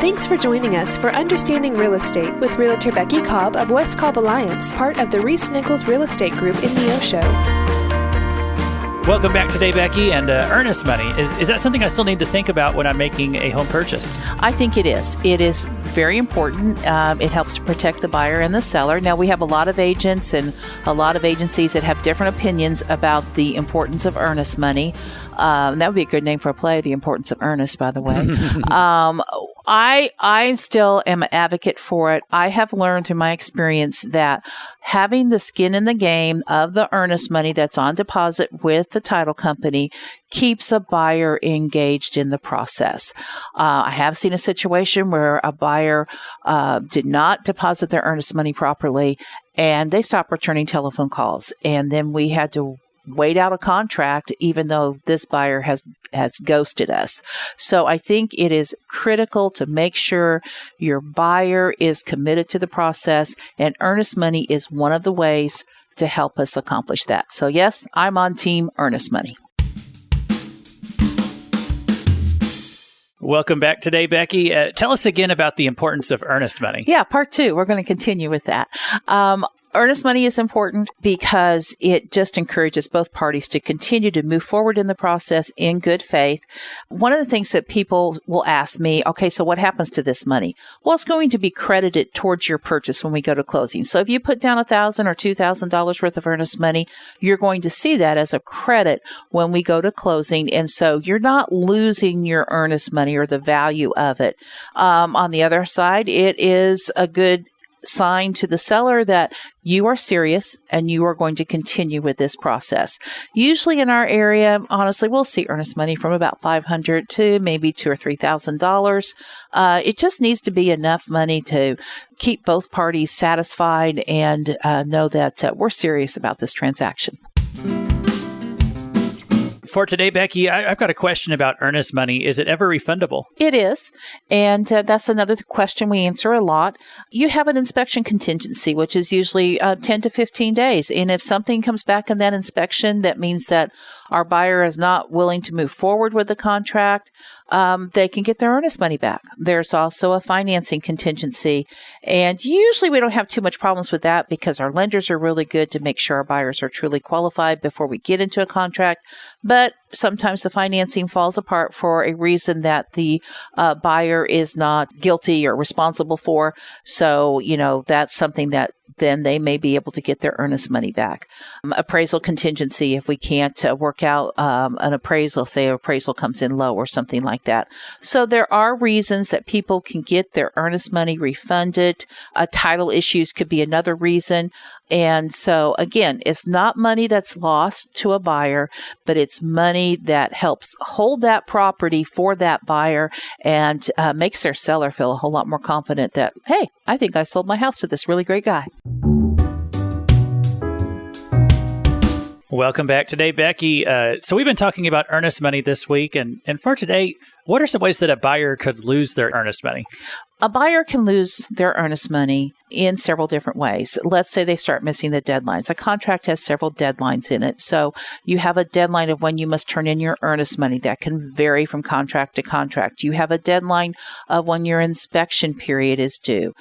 Thanks for joining us for Understanding Real Estate with Realtor Becky Cobb of West Cobb Alliance, part of the ReeceNichols Real Estate Group in Neosho. Welcome back today, Becky. And earnest money, is that something I still need to think about when I'm making a home purchase? I think it is. It is very important. It helps to protect the buyer and the seller. Now, we have a lot of agents and a lot of agencies that have different opinions about the importance of earnest money. That would be a good name for a play, The Importance of Earnest, by the way. I still am an advocate for it. I have learned through my experience that having the skin in the game of the earnest money that's on deposit with the title company keeps a buyer engaged in the process. I have seen a situation where a buyer did not deposit their earnest money properly, and they stopped returning telephone calls. And then we had to wait out a contract, even though this buyer has ghosted us. So I think it is critical to make sure your buyer is committed to the process, and earnest money is one of the ways to help us accomplish that. So yes, I'm on team earnest money. Welcome back today, Becky. Tell us again about the importance of earnest money. Yeah, part 2. We're going to continue with that. Earnest money is important because it just encourages both parties to continue to move forward in the process in good faith. One of the things that people will ask me, okay, so what happens to this money? Well, it's going to be credited towards your purchase when we go to closing. So if you put down $1,000 or $2,000 worth of earnest money, you're going to see that as a credit when we go to closing. And so you're not losing your earnest money or the value of it. On the other side, it is a good sign to the seller that you are serious and you are going to continue with this process. Usually in our area, honestly, we'll see earnest money from about $500 to maybe $2,000 or $3,000. It just needs to be enough money to keep both parties satisfied and know that we're serious about this transaction. For today, Becky, I've got a question about earnest money. Is it ever refundable? It is. And that's another question we answer a lot. You have an inspection contingency, which is usually 10 to 15 days. And if something comes back in that inspection, that means that our buyer is not willing to move forward with the contract, they can get their earnest money back. There's also a financing contingency. And usually we don't have too much problems with that because our lenders are really good to make sure our buyers are truly qualified before we get into a contract. But sometimes the financing falls apart for a reason that the buyer is not guilty or responsible for. So, that's something that then they may be able to get their earnest money back. Appraisal contingency, if we can't work out an appraisal, say appraisal comes in low or something like that. So there are reasons that people can get their earnest money refunded. Title issues could be another reason. And so again, it's not money that's lost to a buyer, but it's money that helps hold that property for that buyer and makes their seller feel a whole lot more confident that, hey, I think I sold my house to this really great guy. Welcome back today, Becky. So we've been talking about earnest money this week. And for today, what are some ways that a buyer could lose their earnest money? A buyer can lose their earnest money in several different ways. Let's say they start missing the deadlines. A contract has several deadlines in it. So you have a deadline of when you must turn in your earnest money. That can vary from contract to contract. You have a deadline of when your inspection period is due.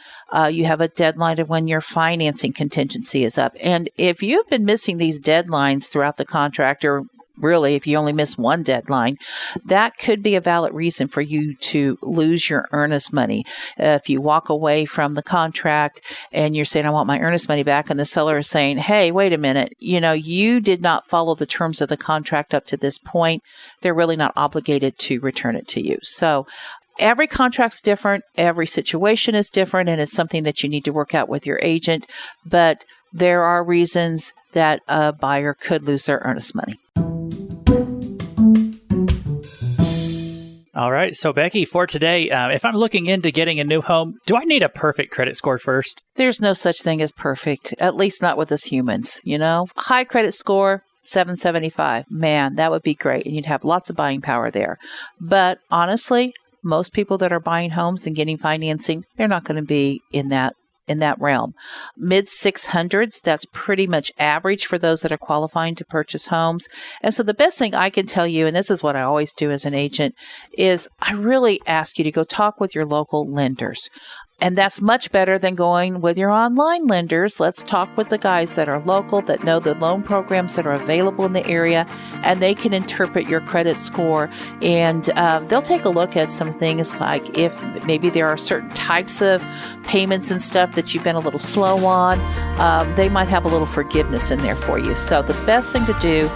You have a deadline of when your financing contingency is up. And if you've been missing these deadlines throughout the contract, or really, if you only miss one deadline, that could be a valid reason for you to lose your earnest money. If you walk away from the contract and you're saying, I want my earnest money back, and the seller is saying, hey, wait a minute, you did not follow the terms of the contract up to this point, they're really not obligated to return it to you. So every contract's different, every situation is different, and it's something that you need to work out with your agent. But there are reasons that a buyer could lose their earnest money. All right. So, Becky, for today, if I'm looking into getting a new home, do I need a perfect credit score first? There's no such thing as perfect, at least not with us humans, High credit score, 775. Man, that would be great. And you'd have lots of buying power there. But honestly, most people that are buying homes and getting financing, they're not going to be in that in that realm. Mid 600s, that's pretty much average for those that are qualifying to purchase homes. And so the best thing I can tell you, and this is what I always do as an agent, is I really ask you to go talk with your local lenders. And that's much better than going with your online lenders. Let's talk with the guys that are local, that know the loan programs that are available in the area, and they can interpret your credit score. And they'll take a look at some things like if maybe there are certain types of payments and stuff that you've been a little slow on, they might have a little forgiveness in there for you. So the best thing to do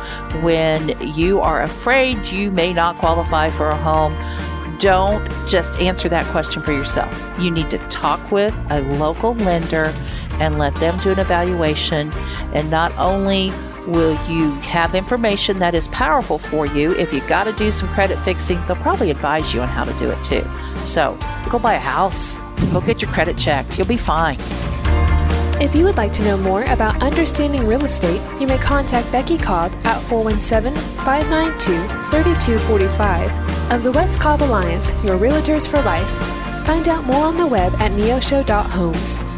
when you are afraid you may not qualify for a home, don't just answer that question for yourself. You need to talk with a local lender and let them do an evaluation. And not only will you have information that is powerful for you, if you've got to do some credit fixing, they'll probably advise you on how to do it too. So go buy a house, go get your credit checked. You'll be fine. If you would like to know more about understanding real estate, you may contact Becky Cobb at 417-592-3245 of the West Cobb Alliance, your Realtors for Life. Find out more on the web at neosho.homes.